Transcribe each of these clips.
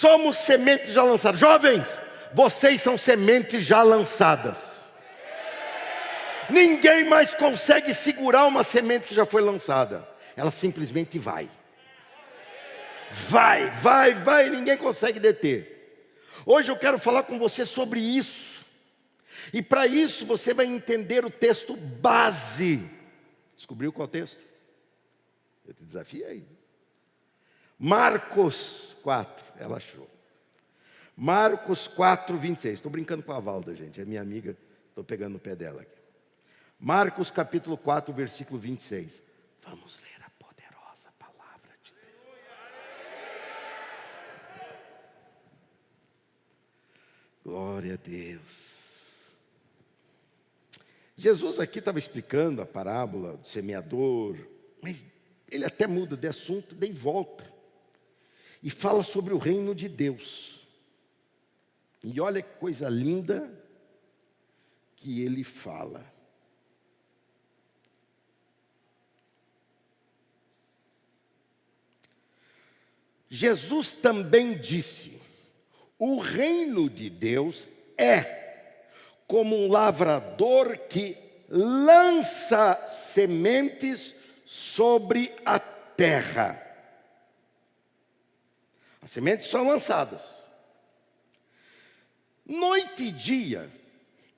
somos sementes já lançadas. Jovens, vocês são sementes já lançadas. Ninguém mais consegue segurar uma semente que já foi lançada. Ela simplesmente vai. Vai, ninguém consegue deter. Hoje eu quero falar com você sobre isso. E para isso você vai entender o texto base. Descobriu qual texto? Eu te desafiei. Marcos 4, ela achou. Marcos 4, 26. Estou brincando com a Valda, gente, é minha amiga, estou pegando no pé dela aqui. Marcos capítulo 4, versículo 26. Vamos ler a poderosa palavra de Deus. Glória a Deus. Jesus aqui estava explicando a parábola do semeador, mas ele até muda de assunto, daí volta. E fala sobre o reino de Deus. E olha que coisa linda que ele fala. Jesus também disse: o reino de Deus é como um lavrador que lança sementes sobre a terra. As sementes são lançadas. Noite e dia,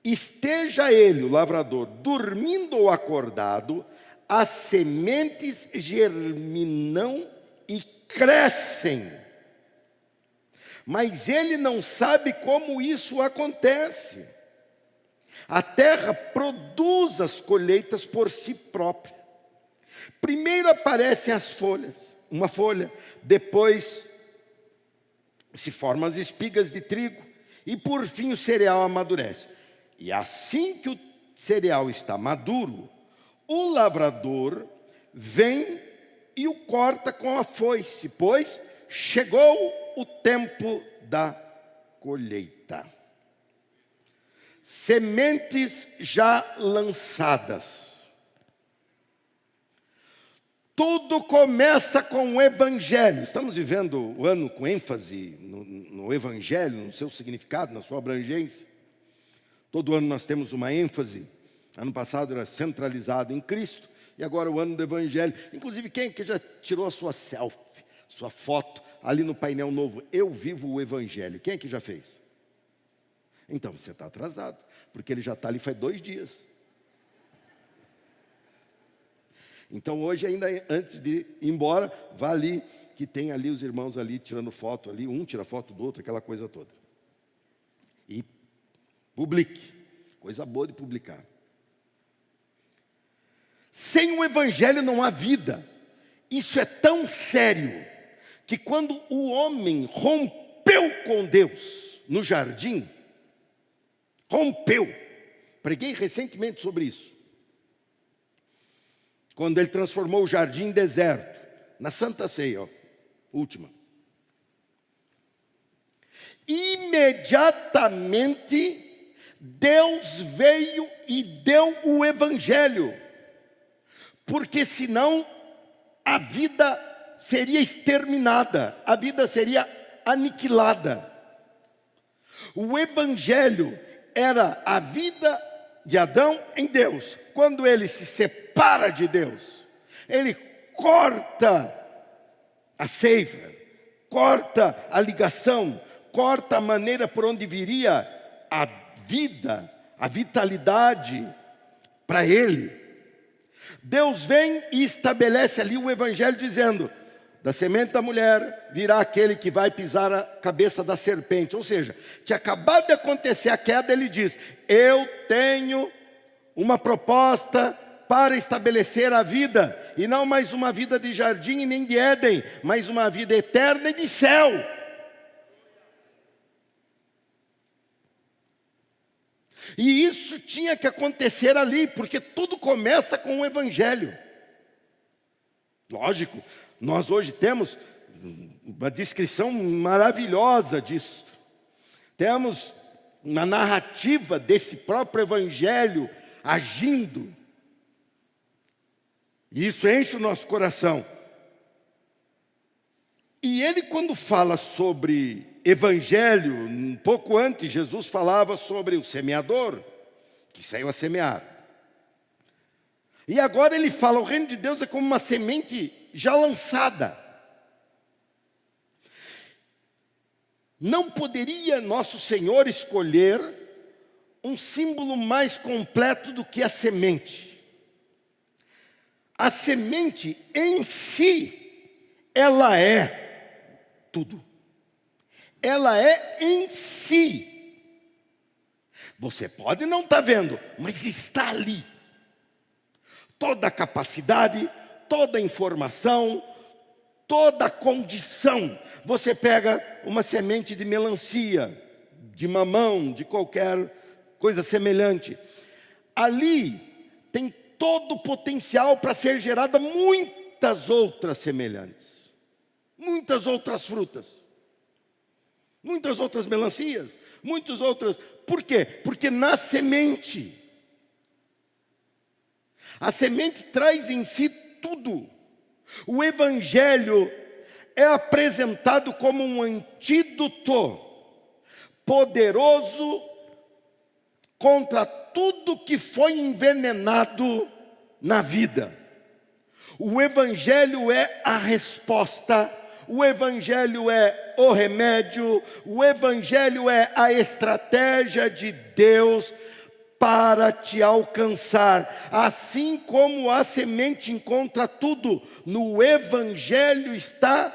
esteja ele, o lavrador, dormindo ou acordado, as sementes germinam e crescem. Mas ele não sabe como isso acontece. A terra produz as colheitas por si própria. Primeiro aparecem as folhas, uma folha, depois se formam as espigas de trigo e por fim o cereal amadurece. E assim que o cereal está maduro, o lavrador vem e o corta com a foice, pois chegou o tempo da colheita. Sementes já lançadas. Tudo começa com o Evangelho. Estamos vivendo o ano com ênfase no Evangelho, no seu significado, na sua abrangência. Todo ano nós temos uma ênfase. Ano passado era centralizado em Cristo, e agora o ano do Evangelho. Inclusive, quem que já tirou a sua selfie, sua foto, ali no painel novo? Eu vivo o Evangelho. Quem que já fez? Então você está atrasado, porque ele já está ali faz 2 dias. Então hoje ainda antes de ir embora, vá ali, que tem ali os irmãos ali tirando foto ali, um tira foto do outro, aquela coisa toda. E publique, coisa boa de publicar. Sem o Evangelho não há vida. Isso é tão sério, que quando o homem rompeu com Deus no jardim, rompeu, preguei recentemente sobre isso, quando ele transformou o jardim em deserto, na Santa Ceia, ó, última. Imediatamente, Deus veio e deu o Evangelho, porque senão a vida seria exterminada, a vida seria aniquilada. O Evangelho era a vida de Adão em Deus. Quando ele se separa de Deus, ele corta a seiva, corta a ligação, corta a maneira por onde viria a vida, a vitalidade para ele. Deus vem e estabelece ali o Evangelho dizendo: da semente da mulher virá aquele que vai pisar a cabeça da serpente. Ou seja, tinha acabado de acontecer a queda, ele diz: eu tenho uma proposta para estabelecer a vida, e não mais uma vida de jardim e nem de Éden, mas uma vida eterna e de céu. E isso tinha que acontecer ali, porque tudo começa com o Evangelho. Lógico, nós hoje temos uma descrição maravilhosa disso. Temos uma narrativa desse próprio Evangelho agindo. E isso enche o nosso coração. E ele, quando fala sobre evangelho, um pouco antes, Jesus falava sobre o semeador, que saiu a semear. E agora ele fala, o reino de Deus é como uma semente já lançada. Não poderia nosso Senhor escolher um símbolo mais completo do que a semente. A semente em si, ela é tudo. Ela é em si. Você pode não estar vendo, mas está ali. Toda a capacidade, toda a informação, toda a condição. Você pega uma semente de melancia, de mamão, de qualquer coisa semelhante. Ali tem todo o potencial para ser gerada muitas outras semelhantes. Muitas outras frutas. Muitas outras melancias. Muitas outras. Por quê? Porque na semente, a semente traz em si tudo. O Evangelho é apresentado como um antídoto poderoso contra tudo que foi envenenado na vida. O Evangelho é a resposta, o Evangelho é o remédio, o Evangelho é a estratégia de Deus para te alcançar. Assim como a semente encontra tudo, no Evangelho está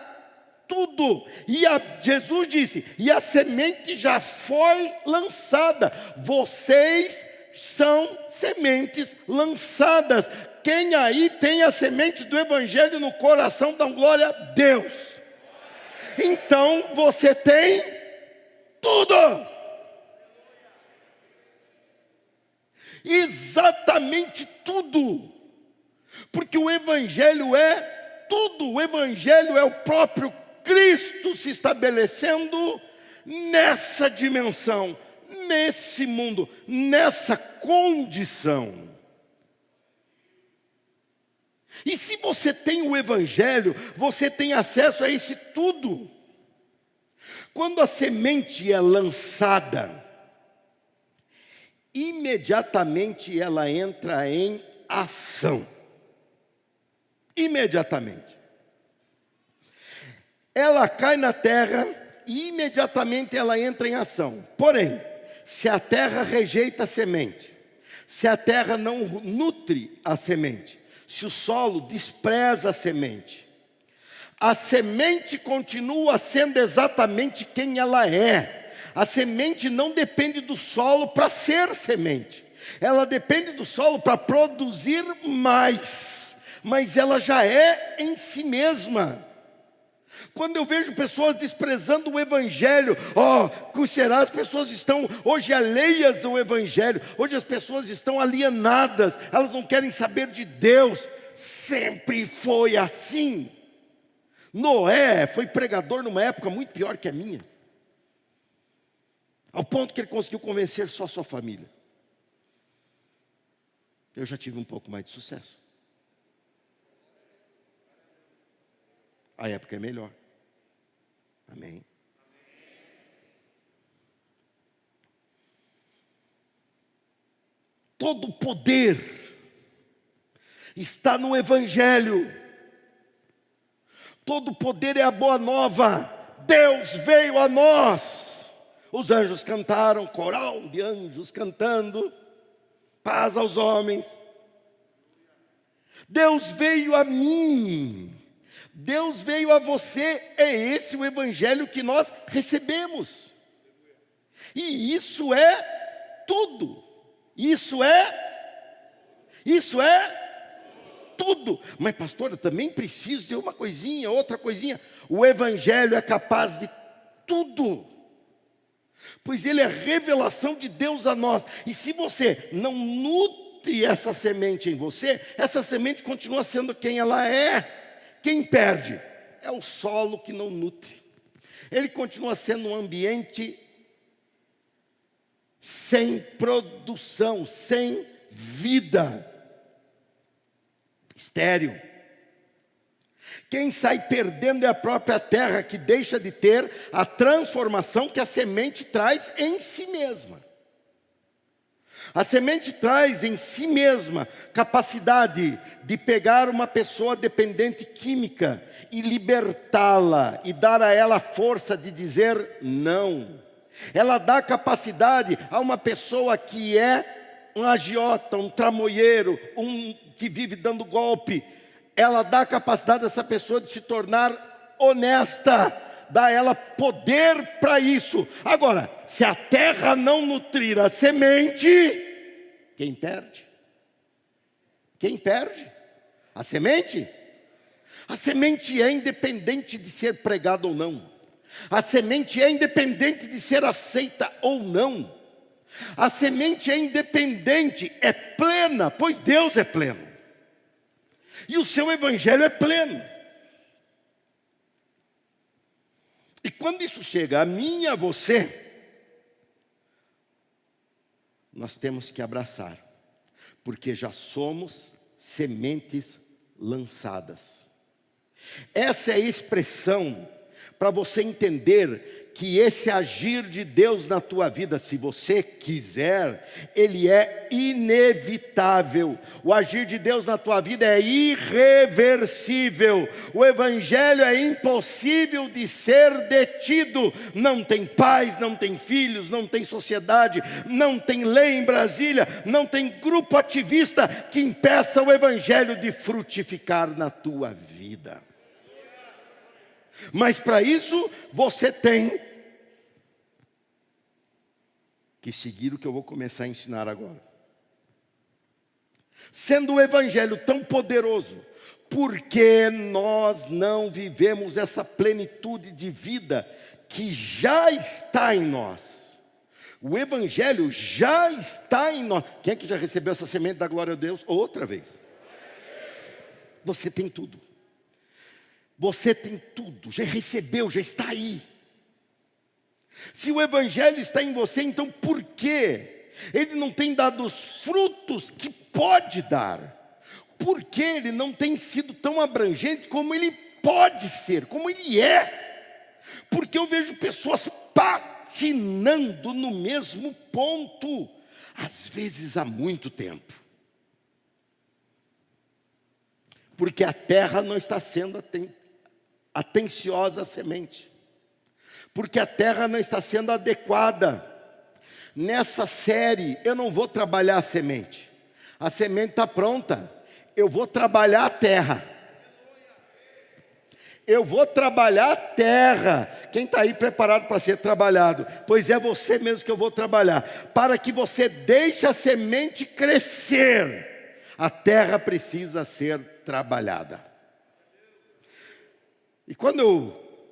tudo. E Jesus disse, e a semente já foi lançada. Vocês são sementes lançadas. Quem aí tem a semente do Evangelho no coração, dá glória a Deus. Então você tem tudo. Exatamente tudo. Porque o Evangelho é tudo. O Evangelho é o próprio Cristo se estabelecendo nessa dimensão, nesse mundo, nessa condição. E se você tem o Evangelho, você tem acesso a esse tudo. Quando a semente é lançada, imediatamente ela entra em ação. Imediatamente. Ela cai na terra e imediatamente ela entra em ação. Porém, se a terra rejeita a semente, se a terra não nutre a semente, se o solo despreza a semente continua sendo exatamente quem ela é. A semente não depende do solo para ser semente. Ela depende do solo para produzir mais. Mas ela já é em si mesma. Quando eu vejo pessoas desprezando o Evangelho, que será? As pessoas estão hoje alheias ao Evangelho. Hoje as pessoas estão alienadas. Elas não querem saber de Deus. Sempre foi assim. Noé foi pregador numa época muito pior que a minha. Ao ponto que ele conseguiu convencer só a sua família. Eu já tive um pouco mais de sucesso. A época é melhor. Amém. Todo o poder está no Evangelho. Todo o poder é a boa nova. Deus veio a nós. Os anjos cantaram, coral de anjos cantando, paz aos homens. Deus veio a mim. Deus veio a você. É esse o Evangelho que nós recebemos. E isso é tudo. Isso é tudo. Mas pastor, eu também preciso de uma coisinha, outra coisinha. O Evangelho é capaz de tudo. Pois ele é revelação de Deus a nós. E se você não nutre essa semente em você, essa semente continua sendo quem ela é. Quem perde? É o solo que não nutre. Ele continua sendo um ambiente sem produção, sem vida. Estéril. Quem sai perdendo é a própria terra, que deixa de ter a transformação que a semente traz em si mesma. A semente traz em si mesma capacidade de pegar uma pessoa dependente química e libertá-la e dar a ela a força de dizer não. Ela dá capacidade a uma pessoa que é um agiota, um tramoieiro, um que vive dando golpe. Ela dá a capacidade dessa pessoa de se tornar honesta, dá a ela poder para isso. Agora, se a terra não nutrir a semente, quem perde? Quem perde? A semente? A semente é independente de ser pregada ou não. A semente é independente de ser aceita ou não. A semente é independente, é plena, pois Deus é pleno. E o seu evangelho é pleno. E quando isso chega a mim e a você, nós temos que abraçar, porque já somos sementes lançadas. Essa é a expressão para você entender que esse agir de Deus na tua vida, se você quiser, ele é inevitável. O agir de Deus na tua vida é irreversível. O evangelho é impossível de ser detido. Não tem pais, não tem filhos, não tem sociedade, não tem lei em Brasília, não tem grupo ativista que impeça o evangelho de frutificar na tua vida. Mas para isso, você tem que seguir o que eu vou começar a ensinar agora. Sendo o evangelho tão poderoso, por que nós não vivemos essa plenitude de vida que já está em nós? O evangelho já está em nós. Quem é que já recebeu essa semente da glória a Deus? Outra vez. Você tem tudo. Você tem tudo, já recebeu, já está aí. Se o evangelho está em você, então por que ele não tem dado os frutos que pode dar? Por que ele não tem sido tão abrangente como ele pode ser, como ele é? Porque eu vejo pessoas patinando no mesmo ponto, às vezes há muito tempo. Porque a terra não está sendo atenciosa à semente, porque a terra não está sendo adequada. Nessa série eu não vou trabalhar a semente está pronta, eu vou trabalhar a terra. Eu vou trabalhar a terra. Quem está aí preparado para ser trabalhado? Pois é você mesmo que eu vou trabalhar, para que você deixe a semente crescer. A terra precisa ser trabalhada. E quando eu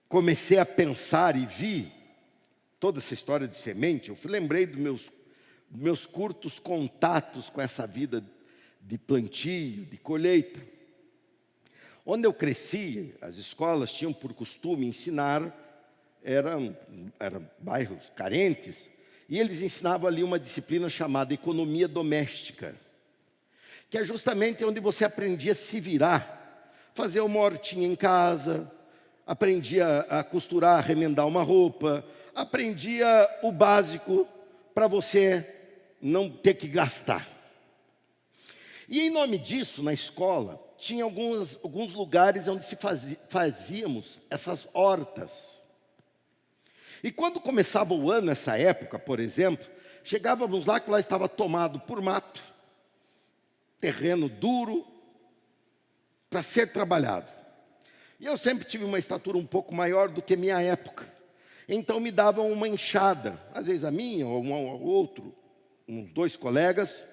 comecei a pensar e vi toda essa história de semente, eu lembrei dos meus curtos contatos com essa vida de plantio, de colheita. Onde eu cresci, as escolas tinham por costume ensinar, eram bairros carentes, e eles ensinavam ali uma disciplina chamada economia doméstica, que é justamente onde você aprendia a se virar, fazer uma hortinha em casa, aprendia a costurar, a remendar uma roupa, aprendia o básico para você não ter que gastar. E em nome disso, na escola, tinha alguns lugares onde fazíamos essas hortas. E quando começava o ano, nessa época, por exemplo, chegávamos lá que lá estava tomado por mato, terreno duro, para ser trabalhado. E eu sempre tive uma estatura um pouco maior do que minha época. Então me davam uma enxada, às vezes a minha ou um ou outro, uns 2 colegas,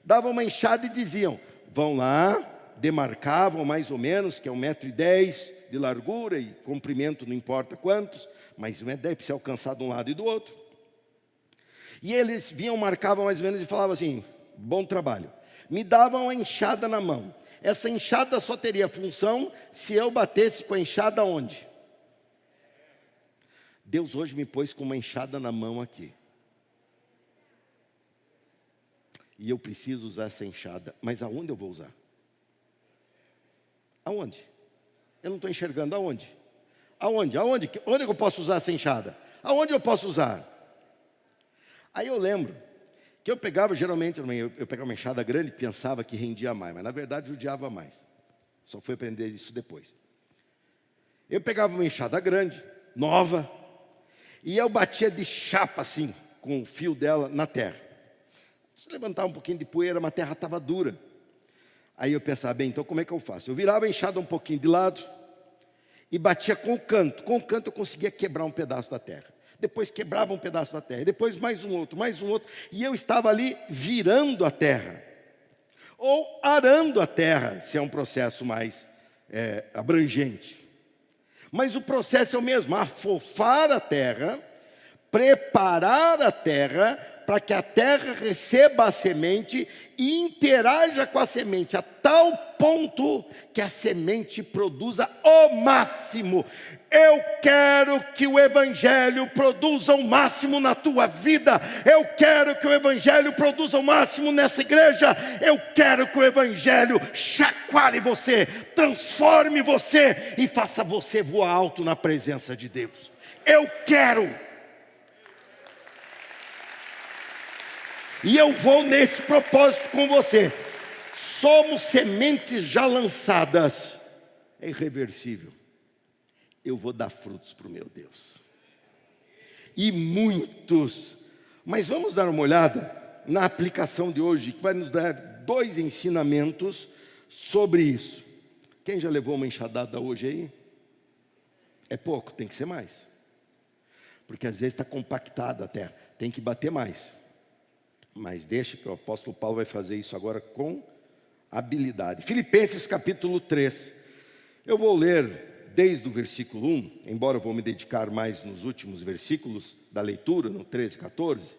davam uma enxada e diziam, vão lá, demarcavam mais ou menos, que é 1,10 m de largura e comprimento não importa quantos, mas 1,10 m para se alcançar de um lado e do outro. E eles vinham, marcavam mais ou menos e falavam assim, bom trabalho. Me davam a enxada na mão. Essa enxada só teria função se eu batesse com a enxada onde? Deus hoje me pôs com uma enxada na mão aqui. E eu preciso usar essa enxada, mas aonde eu vou usar? Aonde? Eu não estou enxergando. Aonde? Onde que eu posso usar essa enxada? Aonde eu posso usar? Aí eu lembro que eu pegava, geralmente, eu pegava uma enxada grande e pensava que rendia mais, mas na verdade judiava mais. Só fui aprender isso depois. Eu pegava uma enxada grande, nova, e eu batia de chapa assim, com o fio dela na terra. Se levantar um pouquinho de poeira, mas a terra estava dura. Aí eu pensava, bem, então como é que eu faço? Eu virava a enxada um pouquinho de lado e batia com o canto. Com o canto eu conseguia quebrar um pedaço da terra. Depois quebrava um pedaço da terra. Depois mais um outro. E eu estava ali virando a terra. Ou arando a terra, se é um processo mais abrangente. Mas o processo é o mesmo, afofar a terra, preparar a terra, para que a terra receba a semente e interaja com a semente, a tal ponto que a semente produza o máximo. Eu quero que o Evangelho produza o máximo na tua vida. Eu quero que o Evangelho produza o máximo nessa igreja. Eu quero que o Evangelho chacoalhe você, transforme você e faça você voar alto na presença de Deus. Eu quero. E eu vou nesse propósito com você. Somos sementes já lançadas. É irreversível. Eu vou dar frutos para o meu Deus. E muitos. Mas vamos dar uma olhada na aplicação de hoje, que vai nos dar 2 ensinamentos sobre isso. Quem já levou uma enxadada hoje aí? É pouco, tem que ser mais. Porque às vezes está compactada a terra. Tem que bater mais. Mas deixa que o apóstolo Paulo vai fazer isso agora com habilidade. Filipenses capítulo 3. Eu vou ler desde o versículo 1, embora eu vou me dedicar mais nos últimos versículos da leitura, no 13 e 14.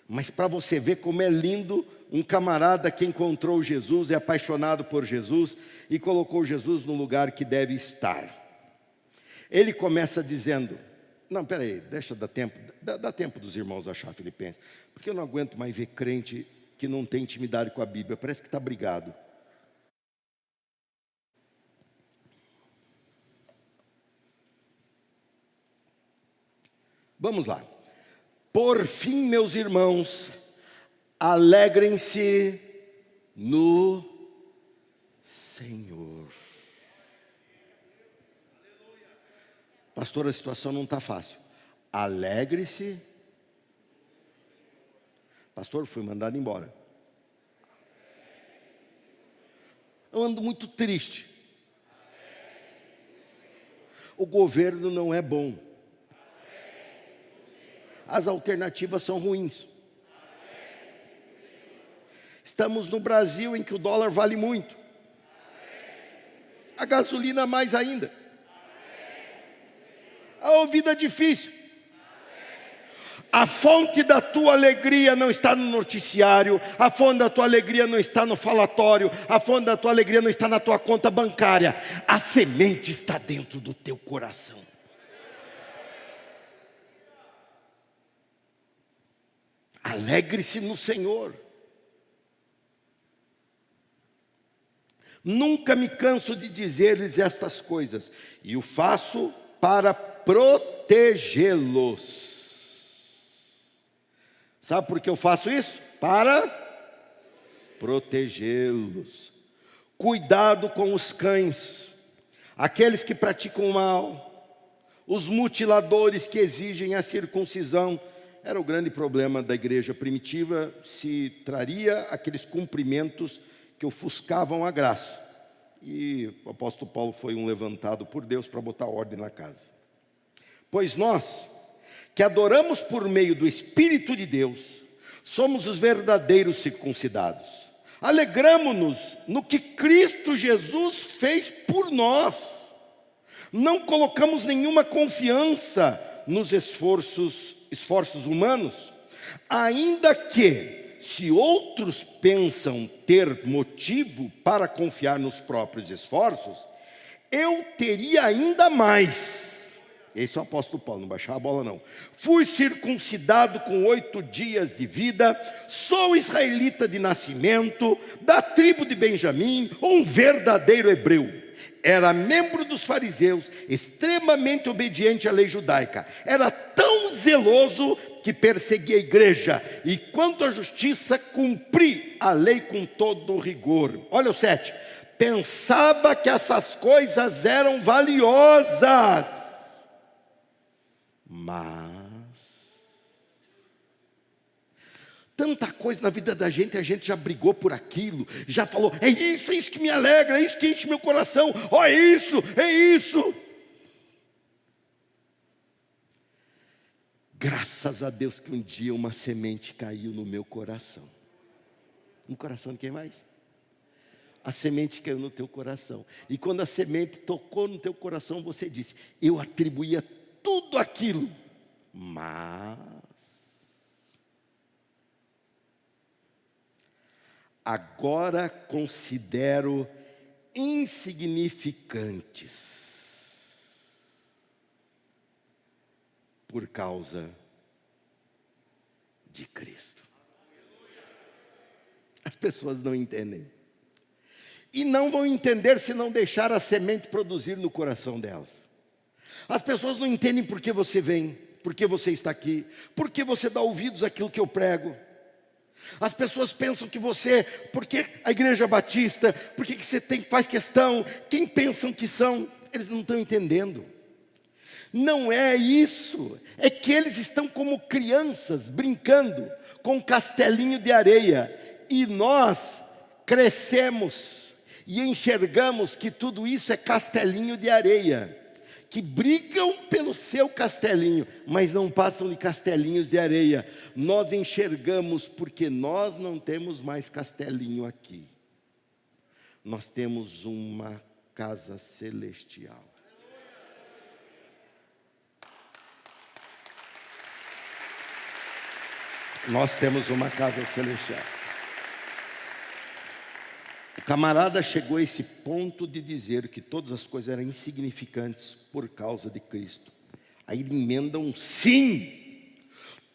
Mas para você ver como é lindo um camarada que encontrou Jesus, é apaixonado por Jesus e colocou Jesus no lugar que deve estar. Ele começa dizendo... Não, peraí, deixa dar tempo, dá tempo dos irmãos achar Filipenses, porque eu não aguento mais ver crente que não tem intimidade com a Bíblia, parece que está brigado. Vamos lá. Por fim, meus irmãos, alegrem-se no Senhor. Pastor, a situação não está fácil. Alegre-se. Pastor, fui mandado embora. Eu ando muito triste. O governo não é bom. As alternativas são ruins. Estamos no Brasil em que o dólar vale muito. A gasolina mais ainda. A vida é difícil. A fonte da tua alegria não está no noticiário. A fonte da tua alegria não está no falatório. A fonte da tua alegria não está na tua conta bancária. A semente está dentro do teu coração. Alegre-se no Senhor. Nunca me canso de dizer-lhes estas coisas, e o faço para protegê-los. Sabe por que eu faço isso? Para protegê-los. Cuidado com os cães, aqueles que praticam o mal, os mutiladores que exigem a circuncisão. Era o grande problema da igreja primitiva, se traria aqueles cumprimentos que ofuscavam a graça. E o apóstolo Paulo foi um levantado por Deus para botar ordem na casa. Pois nós, que adoramos por meio do Espírito de Deus, somos os verdadeiros circuncidados. Alegramo-nos no que Cristo Jesus fez por nós. Não colocamos nenhuma confiança nos esforços humanos, ainda que, se outros pensam ter motivo para confiar nos próprios esforços, eu teria ainda mais. Esse é o apóstolo Paulo, não baixar a bola não. Fui circuncidado com 8 dias de vida, sou israelita de nascimento, da tribo de Benjamim, um verdadeiro hebreu. era membro dos fariseus, extremamente obediente à lei judaica. Era tão zeloso que perseguia a igreja e, quanto à justiça, cumpria a lei com todo o rigor. Olha o 7. Pensava que essas coisas eram valiosas, mas tanta coisa na vida da gente, a gente já brigou por aquilo, já falou, é isso que me alegra, é isso que enche meu coração, ó, é isso. Graças a Deus que um dia uma semente caiu no meu coração. No coração de quem mais? A semente caiu no teu coração. E quando a semente tocou no teu coração, você disse, eu atribuía tudo aquilo, mas agora considero insignificantes por causa de Cristo. As pessoas não entendem. E não vão entender se não deixar a semente produzir no coração delas. As pessoas não entendem por que você vem, por que você está aqui, por que você dá ouvidos àquilo que eu prego. As pessoas pensam que você, porque a igreja batista, por que você faz questão, quem pensam que são, eles não estão entendendo. Não é isso, é que eles estão como crianças brincando com um castelinho de areia, e nós crescemos e enxergamos que tudo isso é castelinho de areia, que brigam pelo seu castelinho, mas não passam de castelinhos de areia. Nós enxergamos porque nós não temos mais castelinho aqui. Nós temos uma casa celestial. Nós temos uma casa celestial. O camarada chegou a esse ponto de dizer que todas as coisas eram insignificantes por causa de Cristo. Aí ele emenda um sim.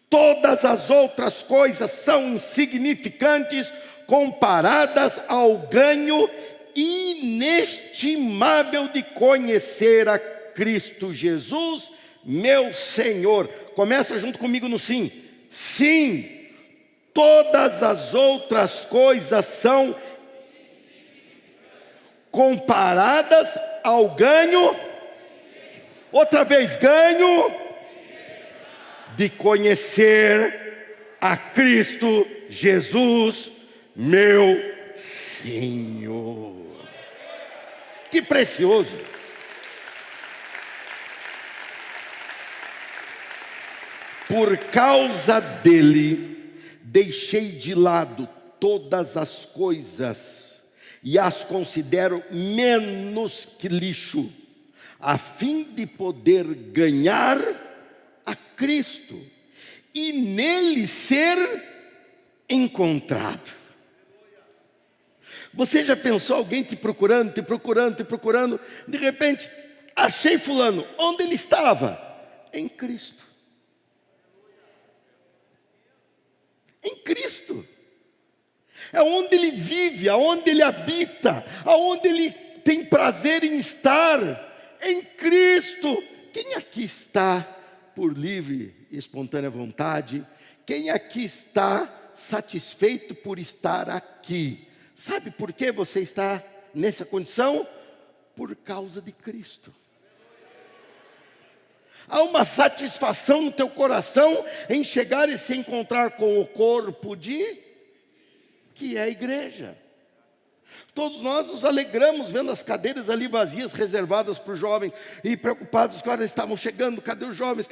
Todas as outras coisas são insignificantes comparadas ao ganho inestimável de conhecer a Cristo Jesus, meu Senhor. Começa junto comigo no sim. Sim, todas as outras coisas são comparadas ao ganho, outra vez, ganho de conhecer a Cristo Jesus, meu Senhor. Que precioso! Por causa dele, deixei de lado todas as coisas e as considero menos que lixo, a fim de poder ganhar a Cristo e nele ser encontrado. Você já pensou alguém te procurando, de repente, achei fulano, onde ele estava? Em Cristo. Em Cristo. É onde ele vive, aonde ele habita, aonde ele tem prazer em estar, em Cristo. Quem aqui está por livre e espontânea vontade? Quem aqui está satisfeito por estar aqui? Sabe por que você está nessa condição? Por causa de Cristo. Há uma satisfação no teu coração em chegar e se encontrar com o corpo que é a igreja. Todos nós nos alegramos vendo as cadeiras ali vazias, reservadas para os jovens, e preocupados que eles estavam chegando, cadê os jovens,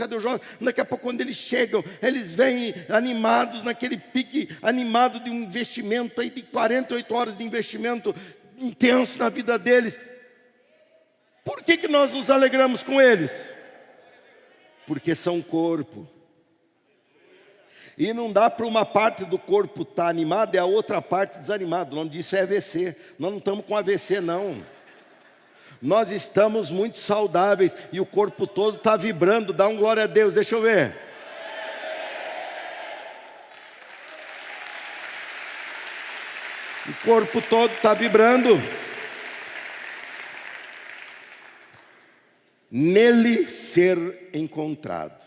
daqui a pouco quando eles chegam, eles vêm animados, naquele pique animado de um investimento aí de 48 horas de investimento intenso na vida deles. Por que nós nos alegramos com eles? Porque são corpo. E não dá para uma parte do corpo estar animada e a outra parte desanimada. O nome disso é AVC. Nós não estamos com AVC, não. Nós estamos muito saudáveis e o corpo todo está vibrando. Dá um glória a Deus, deixa eu ver. O corpo todo está vibrando. nele ser encontrado.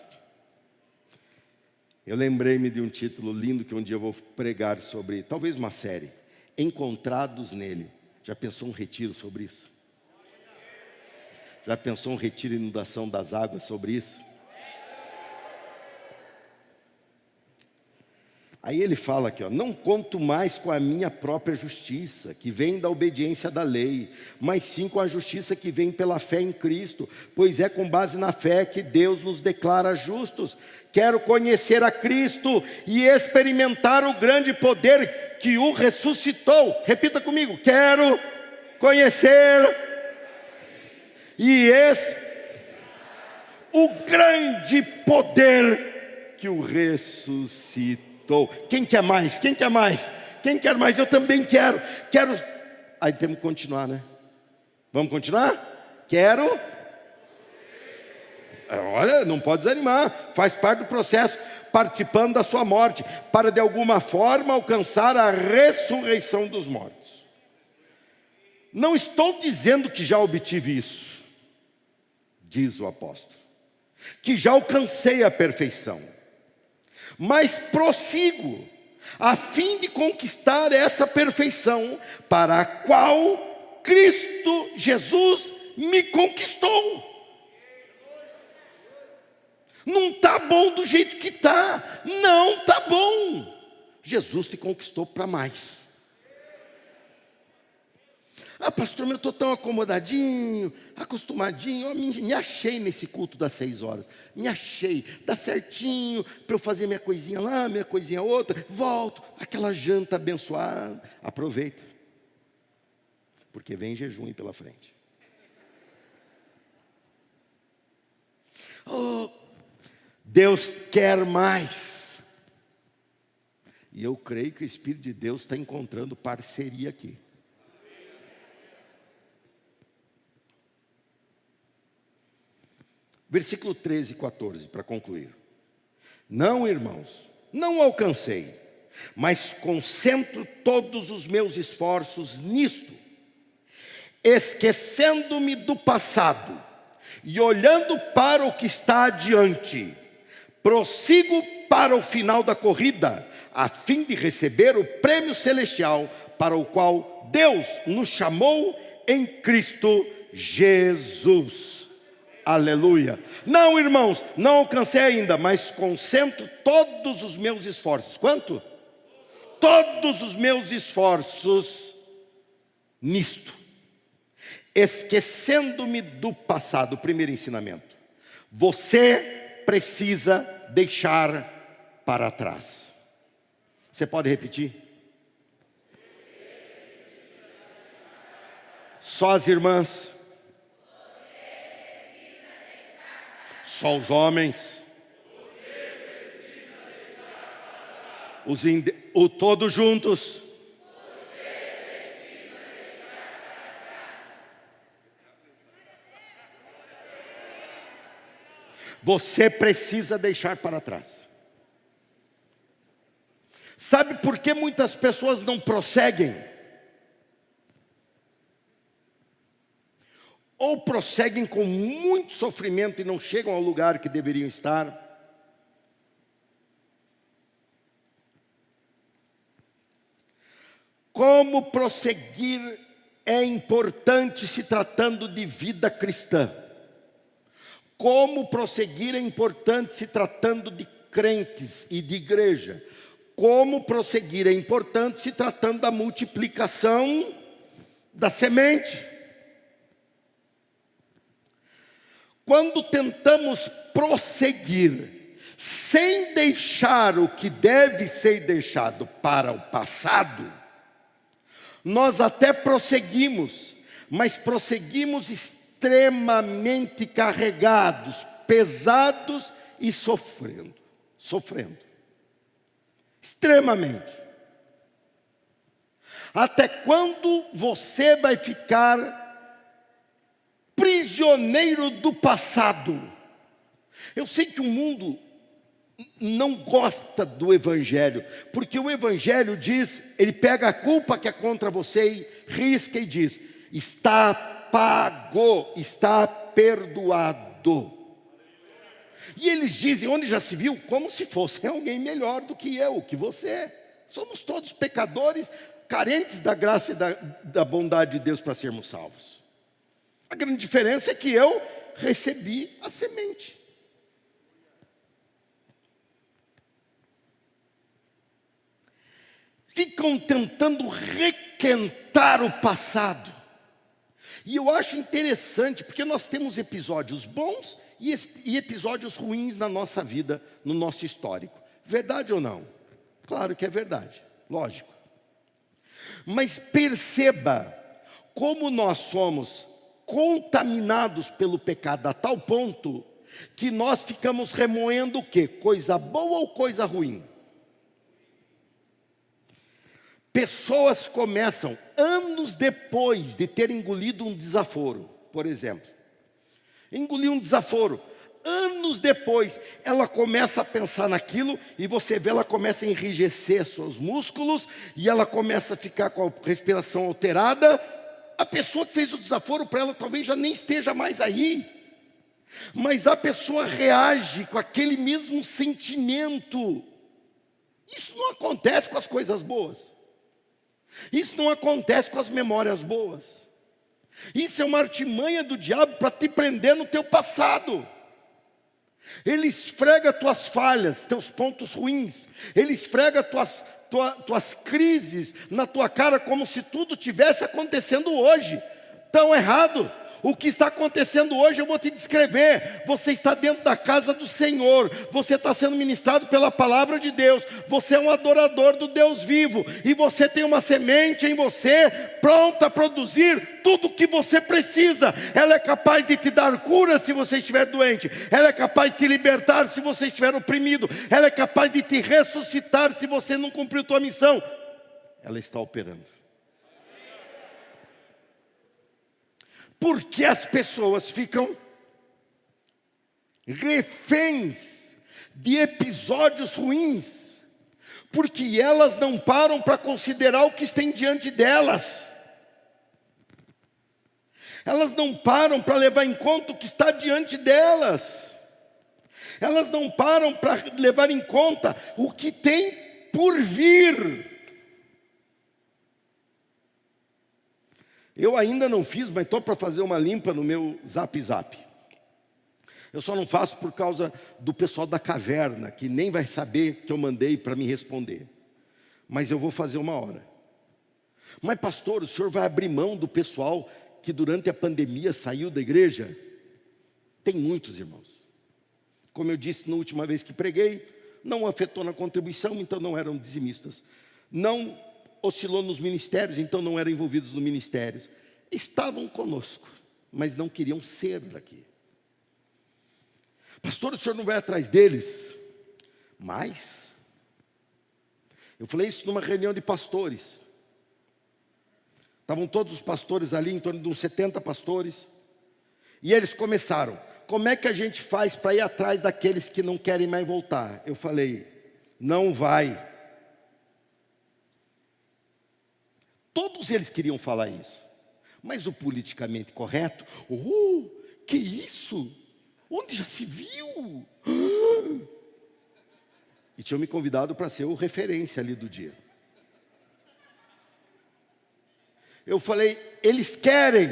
Eu lembrei-me de um título lindo que um dia eu vou pregar sobre, talvez uma série, Encontrados nele. Já pensou um retiro sobre isso? Já pensou um retiro inundação das águas sobre isso? Aí ele fala aqui, não conto mais com a minha própria justiça, que vem da obediência da lei, mas sim com a justiça que vem pela fé em Cristo, pois é com base na fé que Deus nos declara justos. Quero conhecer a Cristo e experimentar o grande poder que o ressuscitou. Repita comigo, quero conhecer o grande poder que o ressuscitou. Quem quer mais? Quem quer mais? Quem quer mais? Eu também quero. Aí temos que continuar, né? Vamos continuar? Quero. Olha, não pode desanimar. Faz parte do processo, participando da sua morte, para de alguma forma alcançar a ressurreição dos mortos. Não estou dizendo que já obtive isso, diz o apóstolo, que já alcancei a perfeição, mas prossigo, a fim de conquistar essa perfeição, para a qual Cristo Jesus me conquistou. Não está bom do jeito que está, não está bom. Jesus te conquistou para mais. Pastor, eu estou tão acomodadinho, acostumadinho, me achei nesse culto das 6 horas, me achei, dá certinho para eu fazer minha coisinha lá, minha coisinha outra, volto, aquela janta abençoada, aproveita, porque vem jejum aí pela frente. Deus quer mais, e eu creio que o Espírito de Deus está encontrando parceria aqui. Versículo 13 e 14, para concluir. Não, irmãos, não alcancei, mas concentro todos os meus esforços nisto, esquecendo-me do passado e olhando para o que está adiante, prossigo para o final da corrida, a fim de receber o prêmio celestial para o qual Deus nos chamou em Cristo Jesus. Aleluia. Não, irmãos, não alcancei ainda, mas concentro todos os meus esforços. Quanto? Todos os meus esforços nisto, esquecendo-me do passado. Primeiro ensinamento: você precisa deixar para trás. Você pode repetir? Só as irmãs. Só os homens. Todos juntos. Você precisa deixar para trás. Sabe por que muitas pessoas não prosseguem? Ou prosseguem com muito sofrimento e não chegam ao lugar que deveriam estar. Como prosseguir é importante se tratando de vida cristã. Como prosseguir é importante se tratando de crentes e de igreja. Como prosseguir é importante se tratando da multiplicação da semente. Quando tentamos prosseguir sem deixar o que deve ser deixado para o passado, nós até prosseguimos, mas prosseguimos extremamente carregados, pesados e sofrendo. Extremamente. Até quando você vai ficar prisioneiro do passado? Eu sei que o mundo não gosta do Evangelho, porque o Evangelho diz, ele pega a culpa que é contra você e risca e diz: está pago, está perdoado. E eles dizem, onde já se viu, como se fosse alguém melhor do que eu, que você. Somos todos pecadores, carentes da graça e da bondade de Deus para sermos salvos. A grande diferença é que eu recebi a semente. Ficam tentando requentar o passado. E eu acho interessante, porque nós temos episódios bons e episódios ruins na nossa vida, no nosso histórico. Verdade ou não? Claro que é verdade, lógico. Mas perceba como nós somos contaminados pelo pecado a tal ponto que nós ficamos remoendo o quê? Coisa boa ou coisa ruim? Pessoas começam, anos depois de ter engolido um desaforo, por exemplo. Engoliu um desaforo. Anos depois, ela começa a pensar naquilo e você vê, ela começa a enrijecer seus músculos e ela começa a ficar com a respiração alterada. A pessoa que fez o desaforo para ela talvez já nem esteja mais aí. Mas a pessoa reage com aquele mesmo sentimento. Isso não acontece com as coisas boas. Isso não acontece com as memórias boas. Isso é uma artimanha do diabo para te prender no teu passado. Ele esfrega tuas falhas, teus pontos ruins. Ele esfrega tuas crises na tua cara como se tudo tivesse acontecendo hoje. Tão errado. O que está acontecendo hoje eu vou te descrever. Você está dentro da casa do Senhor. Você está sendo ministrado pela palavra de Deus. Você é um adorador do Deus vivo. E você tem uma semente em você pronta a produzir tudo o que você precisa. Ela é capaz de te dar cura se você estiver doente. Ela é capaz de te libertar se você estiver oprimido. Ela é capaz de te ressuscitar se você não cumpriu tua missão. Ela está operando. Porque as pessoas ficam reféns de episódios ruins, porque elas não param para considerar o que está diante delas. Elas não param para levar em conta o que está diante delas. Elas não param para levar em conta o que tem por vir. Eu ainda não fiz, mas estou para fazer uma limpa no meu Zap. Eu só não faço por causa do pessoal da caverna, que nem vai saber que eu mandei para me responder. Mas eu vou fazer uma hora. Mas pastor, o senhor vai abrir mão do pessoal que durante a pandemia saiu da igreja? Tem muitos, irmãos. Como eu disse na última vez que preguei, não afetou na contribuição, então não eram dizimistas. Não oscilou nos ministérios, então não eram envolvidos no ministério. Estavam conosco, mas não queriam ser daqui. Pastor, o senhor não vai atrás deles? Mas eu falei isso numa reunião de pastores. Estavam todos os pastores ali, em torno de uns 70 pastores. E eles começaram: como é que a gente faz para ir atrás daqueles que não querem mais voltar? Eu falei: não vai. Todos eles queriam falar isso. Mas o politicamente correto: que isso? Onde já se viu? E tinham me convidado para ser o referência ali do dia. Eu falei: eles querem?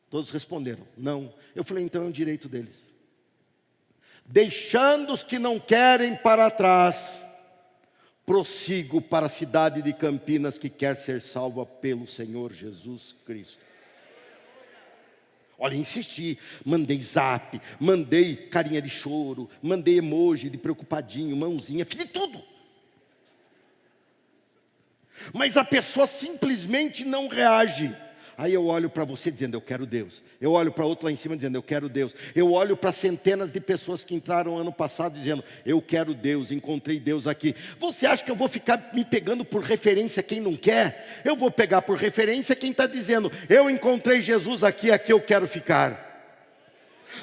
Todos responderam: não. Eu falei: então é um direito deles. Deixando os que não querem para trás, prossigo para a cidade de Campinas, que quer ser salva pelo Senhor Jesus Cristo. Olha, insisti, mandei zap, mandei carinha de choro, mandei emoji de preocupadinho, mãozinha, fiz de tudo. Mas a pessoa simplesmente não reage. Aí eu olho para você dizendo: eu quero Deus. Eu olho para outro lá em cima dizendo: eu quero Deus. Eu olho para centenas de pessoas que entraram ano passado dizendo: eu quero Deus, encontrei Deus aqui. Você acha que eu vou ficar me pegando por referência quem não quer? Eu vou pegar por referência quem está dizendo: eu encontrei Jesus aqui, aqui eu quero ficar.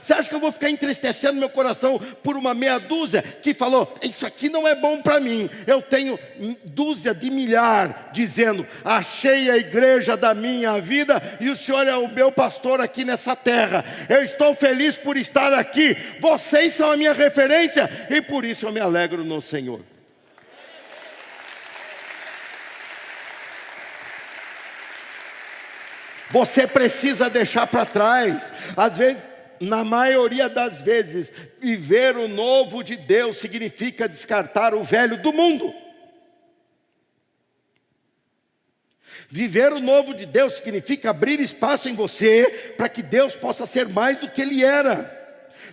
Você acha que eu vou ficar entristecendo meu coração por uma meia dúzia que falou, isso aqui não é bom para mim? Eu tenho dúzia de milhar dizendo, achei a igreja da minha vida e o Senhor é o meu pastor aqui nessa terra. Eu estou feliz por estar aqui. Vocês são a minha referência e por isso eu me alegro no Senhor. Você precisa deixar para trás. Às vezes, na maioria das vezes, viver o novo de Deus significa descartar o velho do mundo. Viver o novo de Deus significa abrir espaço em você para que Deus possa ser mais do que Ele era.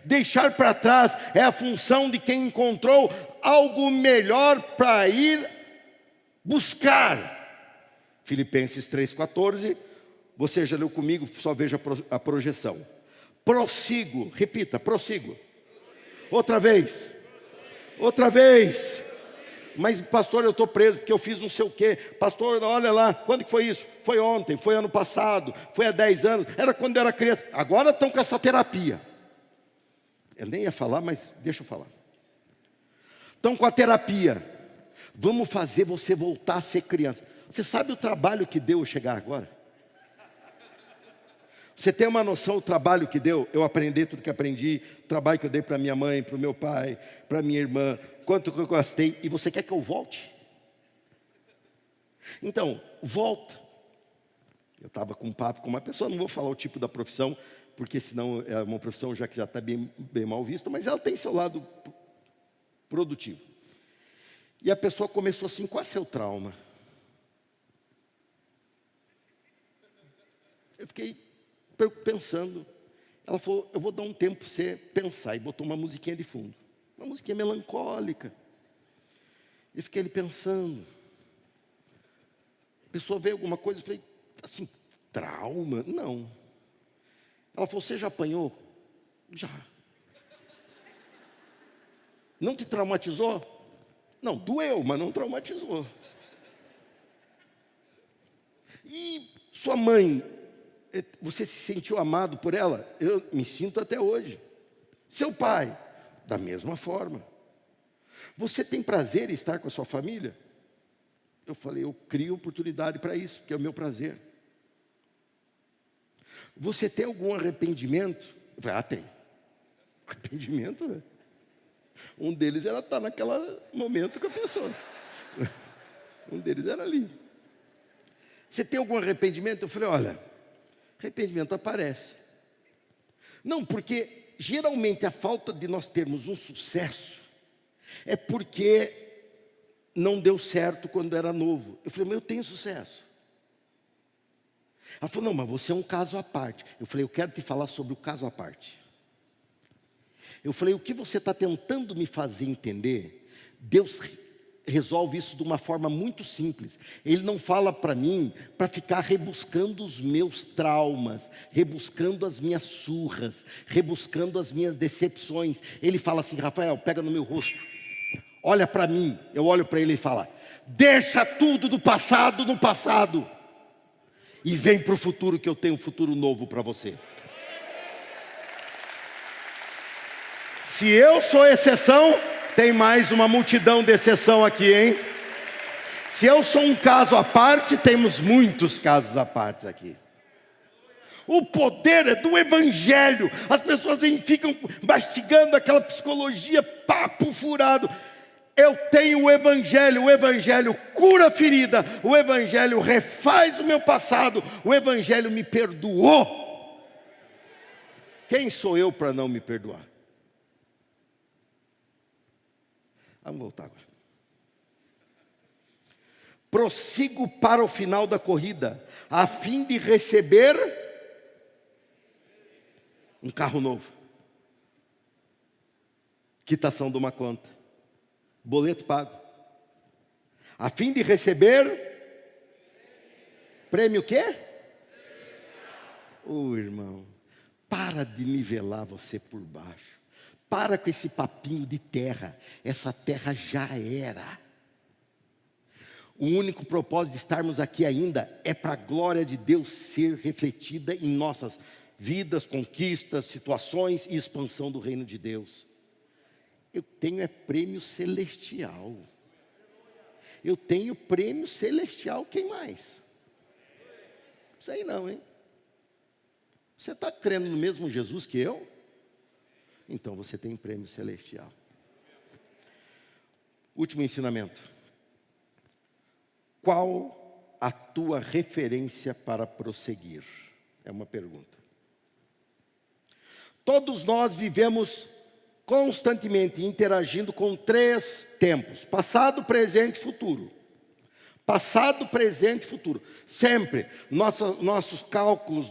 Deixar para trás é a função de quem encontrou algo melhor para ir buscar. Filipenses 3,14. Você já leu comigo, só veja a projeção. Prossigo, repita, prossigo. Outra vez. Outra vez. Mas pastor, eu estou preso porque eu fiz não sei o quê. Pastor, olha lá, quando que foi isso? Foi ontem, foi ano passado, foi há 10 anos, era quando eu era criança. Agora estão com essa terapia. Eu nem ia falar, mas deixa eu falar. Estão com a terapia. Vamos fazer você voltar a ser criança. Você sabe o trabalho que deu eu chegar agora? Você tem uma noção do trabalho que deu? Eu aprendi tudo que aprendi, o trabalho que eu dei para minha mãe, para o meu pai, para minha irmã, quanto que eu gastei, e você quer que eu volte? Então, volta. Eu estava com um papo com uma pessoa, não vou falar o tipo da profissão, porque senão é uma profissão já que já está bem mal vista, mas ela tem seu lado produtivo. E a pessoa começou assim, qual é seu trauma? Eu fiquei pensando. Ela falou, eu vou dar um tempo para você pensar, e botou uma musiquinha de fundo, uma musiquinha melancólica. Eu fiquei ali pensando. A pessoa veio alguma coisa, eu falei, assim, trauma? Não. Ela falou, você já apanhou? Já. Não te traumatizou? Não, doeu, mas não traumatizou. E sua mãe, você se sentiu amado por ela? Eu me sinto até hoje. Seu pai, da mesma forma. Você tem prazer em estar com a sua família? Eu falei, eu crio oportunidade para isso, porque é o meu prazer. Você tem algum arrependimento? Eu falei, tem. Arrependimento, velho. Um deles era estar naquele momento com a pessoa. Um deles era ali. Você tem algum arrependimento? Eu falei, olha, arrependimento aparece. Não, porque geralmente a falta de nós termos um sucesso é porque não deu certo quando era novo. Eu falei, mas eu tenho sucesso. Ela falou, não, mas você é um caso à parte. Eu falei, eu quero te falar sobre o caso à parte. Eu falei, o que você está tentando me fazer entender, Deus resolve isso de uma forma muito simples. Ele não fala para mim para ficar rebuscando os meus traumas, rebuscando as minhas surras, rebuscando as minhas decepções. Ele fala assim, Rafael, pega no meu rosto, olha para mim. Eu olho para ele e fala, deixa tudo do passado no passado e vem para o futuro, que eu tenho um futuro novo para você. Se eu sou exceção, tem mais uma multidão de exceção aqui, hein? Se eu sou um caso à parte, temos muitos casos à parte aqui. O poder é do Evangelho. As pessoas ficam mastigando aquela psicologia, papo furado. Eu tenho o Evangelho cura a ferida, o Evangelho refaz o meu passado, o Evangelho me perdoou. Quem sou eu para não me perdoar? Vamos voltar agora. Prossigo para o final da corrida, a fim de receber um carro novo, quitação de uma conta, boleto pago, a fim de receber prêmio o quê? Irmão, para de nivelar você por baixo. Para com esse papinho de terra. Essa terra já era. O único propósito de estarmos aqui ainda é para a glória de Deus ser refletida em nossas vidas, conquistas, situações e expansão do reino de Deus. Eu tenho prêmio celestial. Eu tenho prêmio celestial, quem mais? Isso aí não, hein? Você está crendo no mesmo Jesus que eu? Então você tem prêmio celestial. Último ensinamento. Qual a tua referência para prosseguir? É uma pergunta. Todos nós vivemos constantemente interagindo com 3 tempos: passado, presente e futuro. Passado, presente e futuro. Sempre. Nossos cálculos,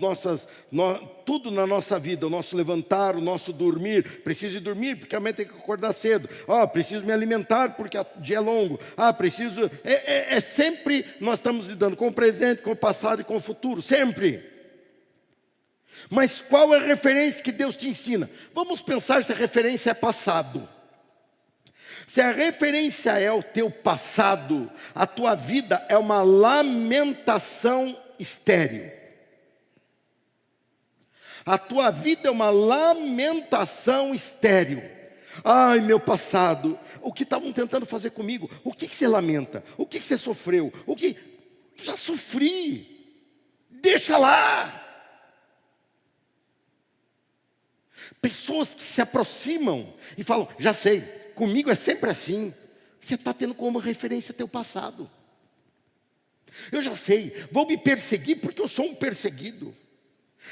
tudo na nossa vida, o nosso levantar, o nosso dormir. Preciso ir dormir porque amanhã tem que acordar cedo. Preciso me alimentar porque o dia é longo. Preciso... sempre nós estamos lidando com o presente, com o passado e com o futuro. Sempre. Mas qual é a referência que Deus te ensina? Vamos pensar se a referência é passado. Se a referência é o teu passado, a tua vida é uma lamentação estéril. A tua vida é uma lamentação estéril. Ai, meu passado, o que estavam tentando fazer comigo? O que você lamenta? O que você sofreu? Já sofri. Deixa lá. Pessoas que se aproximam e falam, já sei, comigo é sempre assim. Você está tendo como referência teu passado. Eu já sei, vou me perseguir porque eu sou um perseguido.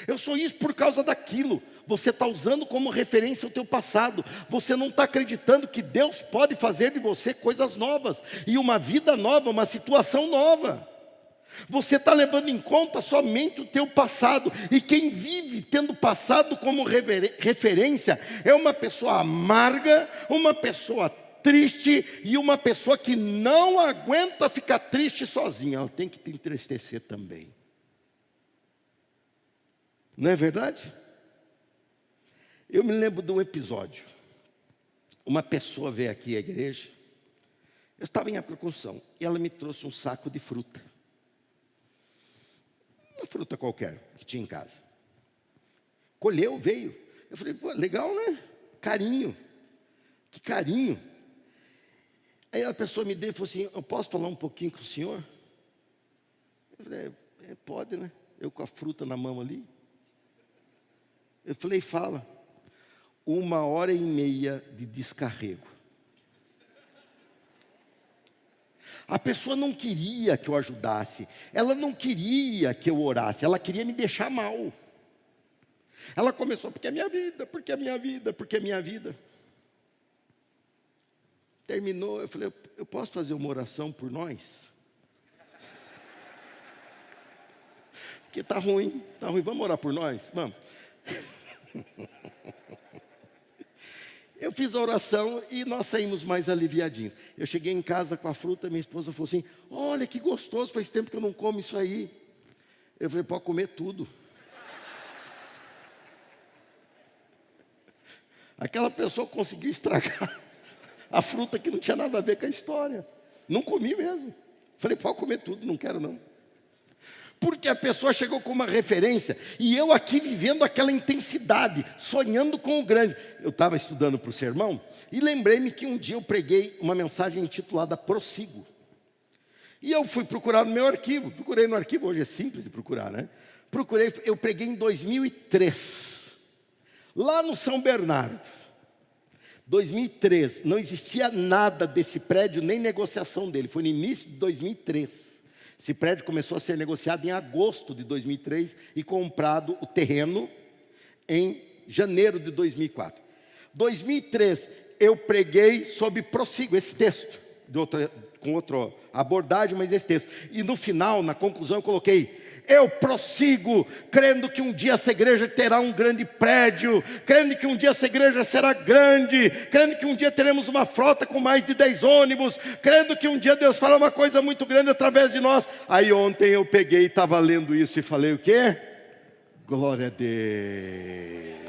Eu sou isso por causa daquilo. Você está usando como referência o teu passado. Você não está acreditando que Deus pode fazer de você coisas novas. E uma vida nova, uma situação nova. Você está levando em conta somente o teu passado. E quem vive tendo passado como referência é uma pessoa amarga, uma pessoa triste e uma pessoa que não aguenta ficar triste sozinha. Ela tem que te entristecer também. Não é verdade? Eu me lembro de um episódio. Uma pessoa veio aqui à igreja. Eu estava em época de construção e ela me trouxe um saco de fruta. Uma fruta qualquer que tinha em casa. Colheu, veio. Eu falei, pô, legal, né? Carinho. Que carinho. Aí a pessoa me deu e falou assim, eu posso falar um pouquinho com o senhor? Eu falei, pode, né? Eu com a fruta na mão ali. Eu falei, fala. 1h30 de descarrego. A pessoa não queria que eu ajudasse. Ela não queria que eu orasse. Ela queria me deixar mal. Ela começou, porque é minha vida, porque é minha vida, porque é minha vida. Terminou, eu falei, eu posso fazer uma oração por nós? Porque está ruim, vamos orar por nós? Vamos. Eu fiz a oração e nós saímos mais aliviadinhos. Eu cheguei em casa com a fruta, minha esposa falou assim, olha que gostoso, faz tempo que eu não como isso aí. Eu falei, pode comer tudo. Aquela pessoa conseguiu estragar a fruta que não tinha nada a ver com a história. Não comi mesmo. Falei, pode comer tudo, não quero não. Porque a pessoa chegou com uma referência, e eu aqui vivendo aquela intensidade, sonhando com o grande. Eu estava estudando para o sermão, e lembrei-me que um dia eu preguei uma mensagem intitulada Prossigo. E eu fui procurar no meu arquivo, procurei no arquivo, hoje é simples de procurar, né? Eu preguei em 2003, lá no São Bernardo. 2003, não existia nada desse prédio, nem negociação dele, foi no início de 2003. Esse prédio começou a ser negociado em agosto de 2003 e comprado o terreno em janeiro de 2004. 2003, eu preguei sobre Prossigo, esse texto, com outra abordagem, mas esse texto. E no final, na conclusão, eu coloquei, eu prossigo, crendo que um dia essa igreja terá um grande prédio, crendo que um dia essa igreja será grande, crendo que um dia teremos uma frota com mais de 10 ônibus, crendo que um dia Deus fará uma coisa muito grande através de nós. Aí ontem eu peguei e estava lendo isso e falei o quê? Glória a Deus.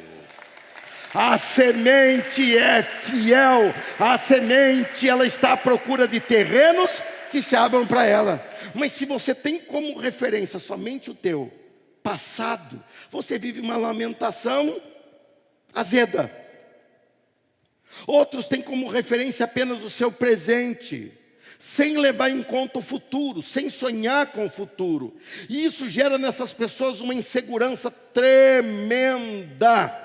A semente é fiel, a semente ela está à procura de terrenos que se abram para ela. Mas se você tem como referência somente o teu passado, você vive uma lamentação azeda. Outros têm como referência apenas o seu presente, sem levar em conta o futuro, sem sonhar com o futuro. E isso gera nessas pessoas uma insegurança tremenda.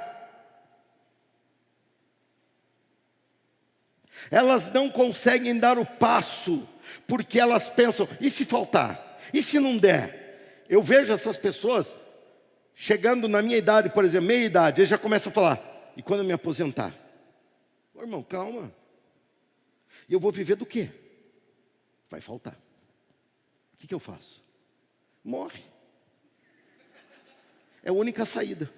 Elas não conseguem dar o passo, porque elas pensam, e se faltar? E se não der? Eu vejo essas pessoas chegando na minha idade, por exemplo, meia idade, eles já começam a falar, e quando eu me aposentar? Ô, irmão, calma. E eu vou viver do quê? Vai faltar. O que eu faço? Morre. É a única saída.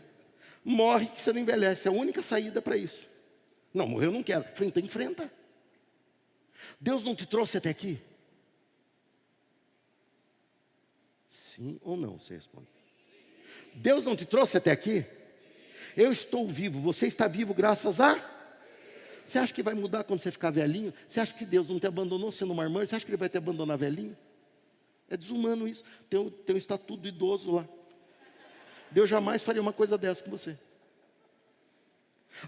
Morre que você não envelhece, é a única saída para isso. Não, morrer eu não quero. Falei, então enfrenta. Deus não te trouxe até aqui? Sim ou não, você responde. Deus não te trouxe até aqui? Eu estou vivo, você está vivo graças a... Você acha que vai mudar quando você ficar velhinho? Você acha que Deus não te abandonou sendo marmanjo? Você acha que Ele vai te abandonar velhinho? É desumano isso. Tem um estatuto do idoso lá. Deus jamais faria uma coisa dessa com você.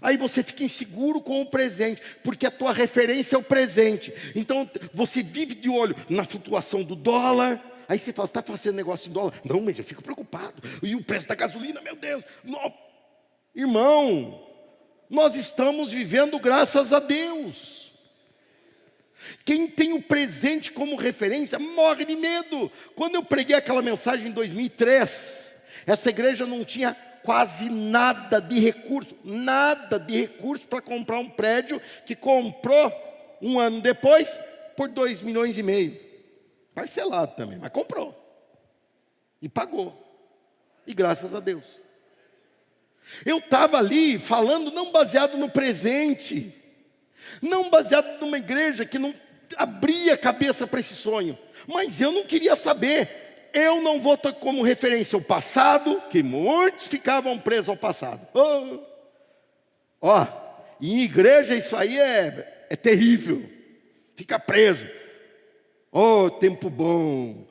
Aí você fica inseguro com o presente, porque a tua referência é o presente. Então você vive de olho na flutuação do dólar. Aí você fala, você está fazendo negócio em dólar? Não, mas eu fico preocupado. E o preço da gasolina, meu Deus. Não. Irmão, nós estamos vivendo graças a Deus. Quem tem o presente como referência morre de medo. Quando eu preguei aquela mensagem em 2003, essa igreja não tinha quase nada de recurso para comprar um prédio que comprou um ano depois por 2,5 milhões. Parcelado também, mas comprou. E pagou. E graças a Deus. Eu estava ali falando não baseado no presente, não baseado numa igreja que não abria a cabeça para esse sonho, mas eu não queria saber. Eu não vou ter como referência o passado, que muitos ficavam presos ao passado. Em igreja isso aí é terrível, fica preso. Tempo bom,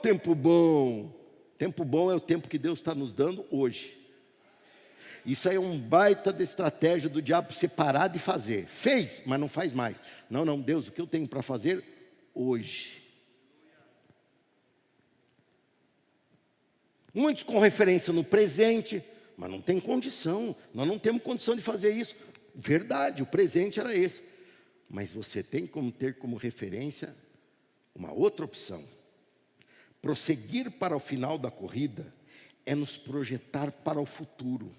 tempo bom. Tempo bom é o tempo que Deus está nos dando hoje. Isso aí é um baita de estratégia do diabo, você parar de fazer. Fez, mas não faz mais. Não, Deus, o que eu tenho para fazer hoje? Muitos com referência no presente, mas não tem condição. Nós não temos condição de fazer isso. Verdade, o presente era esse. Mas você tem como ter como referência uma outra opção. Prosseguir para o final da corrida é nos projetar para o futuro.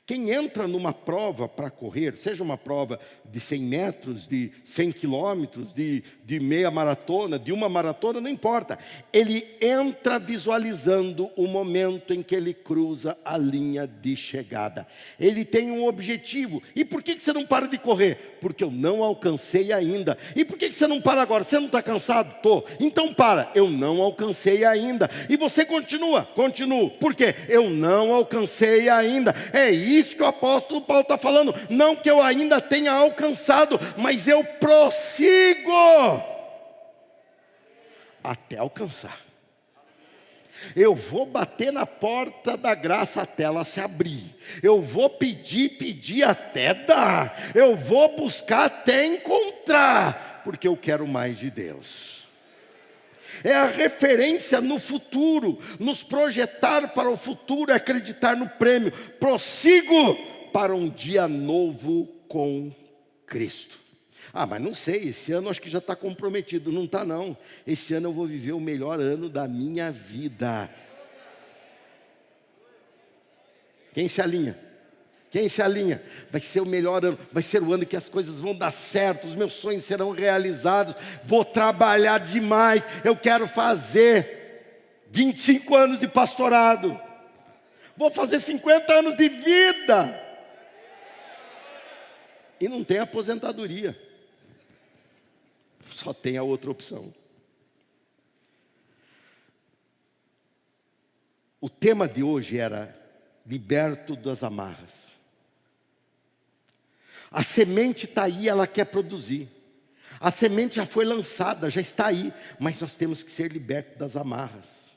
Quem entra numa prova para correr, seja uma prova de 100 metros, de 100 quilômetros, de meia maratona, de uma maratona, não importa. Ele entra visualizando o momento em que ele cruza a linha de chegada. Ele tem um objetivo. E por que você não para de correr? Porque eu não alcancei ainda. E por que você não para agora? Você não está cansado? Estou. Então para. Eu não alcancei ainda. E você continua. Continuo. Por quê? Eu não alcancei ainda. É isso que o apóstolo Paulo está falando. Não que eu ainda tenha alcançado, mas eu prossigo até alcançar. Eu vou bater na porta da graça até ela se abrir. Eu vou pedir até dar. Eu vou buscar até encontrar, porque eu quero mais de Deus. É a referência no futuro, nos projetar para o futuro, é acreditar no prêmio. Prossigo para um dia novo com Cristo. Mas não sei, esse ano acho que já está comprometido. Não está não. Esse ano eu vou viver o melhor ano da minha vida. Quem se alinha? Quem se alinha? Vai ser o melhor ano, vai ser o ano que as coisas vão dar certo, os meus sonhos serão realizados, vou trabalhar demais, eu quero fazer 25 anos de pastorado, vou fazer 50 anos de vida, e não tem aposentadoria, só tem a outra opção. O tema de hoje era liberto das amarras. A semente está aí, ela quer produzir. A semente já foi lançada, já está aí. Mas nós temos que ser libertos das amarras.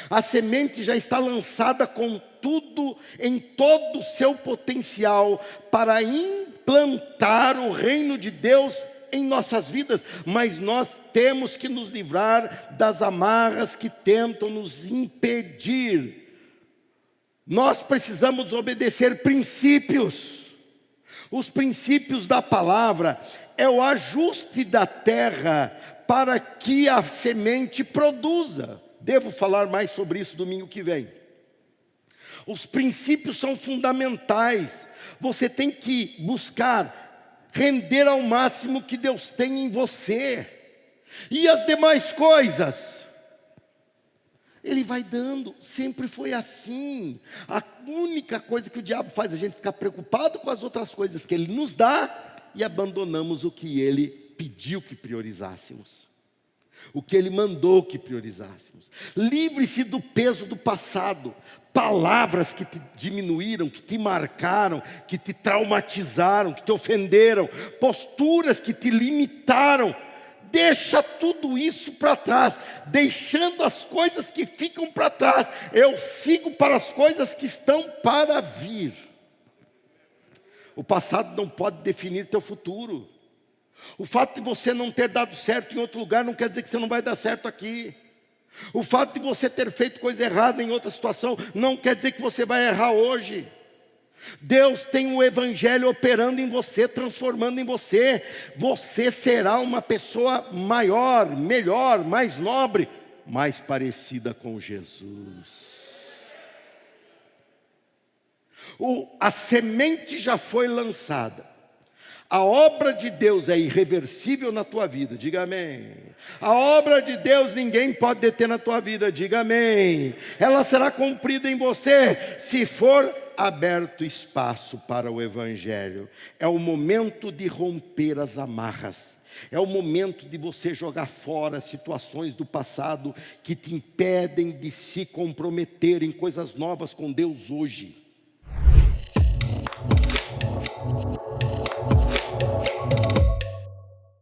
A semente já está lançada com tudo, em todo o seu potencial, para implantar o reino de Deus em nossas vidas. Mas nós temos que nos livrar das amarras que tentam nos impedir. Nós precisamos obedecer princípios. Os princípios da palavra é o ajuste da terra para que a semente produza. Devo falar mais sobre isso domingo que vem. Os princípios são fundamentais. Você tem que buscar render ao máximo que Deus tem em você. E as demais coisas, Ele vai dando. Sempre foi assim. A única coisa que o diabo faz é a gente ficar preocupado com as outras coisas que Ele nos dá e abandonamos o que Ele pediu que priorizássemos. O que Ele mandou que priorizássemos. Livre-se do peso do passado. Palavras que te diminuíram, que te marcaram, que te traumatizaram, que te ofenderam. Posturas que te limitaram. Deixa tudo isso para trás. Deixando as coisas que ficam para trás. Eu sigo para as coisas que estão para vir. O passado não pode definir teu futuro. O fato de você não ter dado certo em outro lugar não quer dizer que você não vai dar certo aqui. O fato de você ter feito coisa errada em outra situação não quer dizer que você vai errar hoje. Deus tem o evangelho operando em você, transformando em você. Você será uma pessoa maior, melhor, mais nobre, mais parecida com Jesus. A semente já foi lançada. A obra de Deus é irreversível na tua vida, diga amém. A obra de Deus ninguém pode deter na tua vida, diga amém. Ela será cumprida em você, se for aberto espaço para o evangelho. É o momento de romper as amarras. É o momento de você jogar fora situações do passado que te impedem de se comprometer em coisas novas com Deus hoje.